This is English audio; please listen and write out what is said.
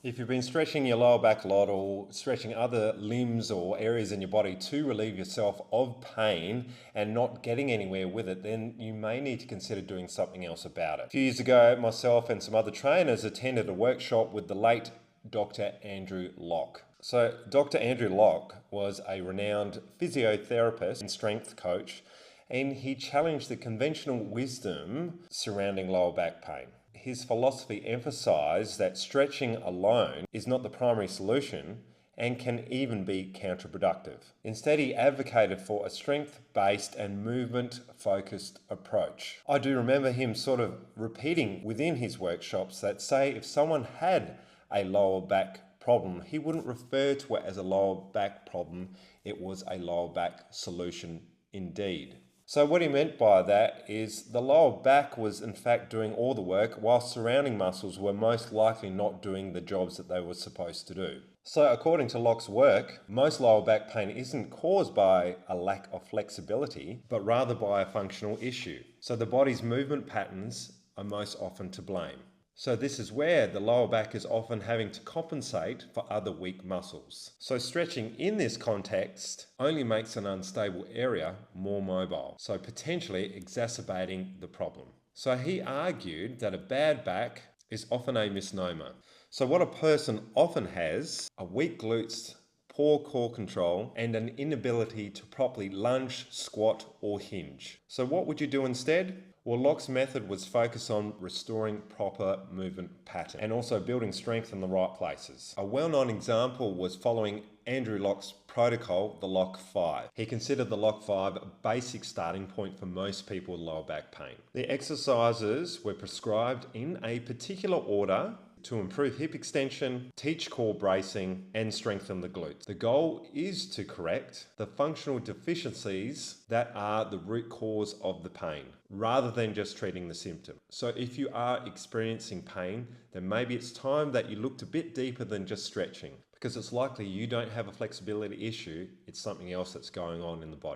If you've been stretching your lower back a lot or stretching other limbs or areas in your body to relieve yourself of pain and not getting anywhere with it, then you may need to consider doing something else about it. A few years ago, myself and some other trainers attended a workshop with the late Dr. Andrew Locke. So, Dr. Andrew Locke was a renowned physiotherapist and strength coach, and he challenged the conventional wisdom surrounding lower back pain. His philosophy emphasized that stretching alone is not the primary solution and can even be counterproductive. Instead, he advocated for a strength-based and movement-focused approach. I do remember him sort of repeating within his workshops that, say, if someone had a lower back problem, he wouldn't refer to it as a lower back problem, it was a lower back solution indeed. So what he meant by that is the lower back was in fact doing all the work while surrounding muscles were most likely not doing the jobs that they were supposed to do. So according to Locke's work, most lower back pain isn't caused by a lack of flexibility, but rather by a functional issue. So the body's movement patterns are most often to blame. So this is where the lower back is often having to compensate for other weak muscles. So stretching in this context only makes an unstable area more mobile, so potentially exacerbating the problem. So he argued that a bad back is often a misnomer. So what a person often has are weak glutes, poor core control, and an inability to properly lunge, squat, or hinge. So what would you do instead? Well, Locke's method was focused on restoring proper movement pattern and also building strength in the right places. A well-known example was following Andrew Locke's protocol, the Locke 5. He considered the Locke 5 a basic starting point for most people with lower back pain. The exercises were prescribed in a particular order to improve hip extension, teach core bracing, and strengthen the glutes. The goal is to correct the functional deficiencies that are the root cause of the pain, rather than just treating the symptom. So if you are experiencing pain, then maybe it's time that you looked a bit deeper than just stretching, because it's likely you don't have a flexibility issue, it's something else that's going on in the body.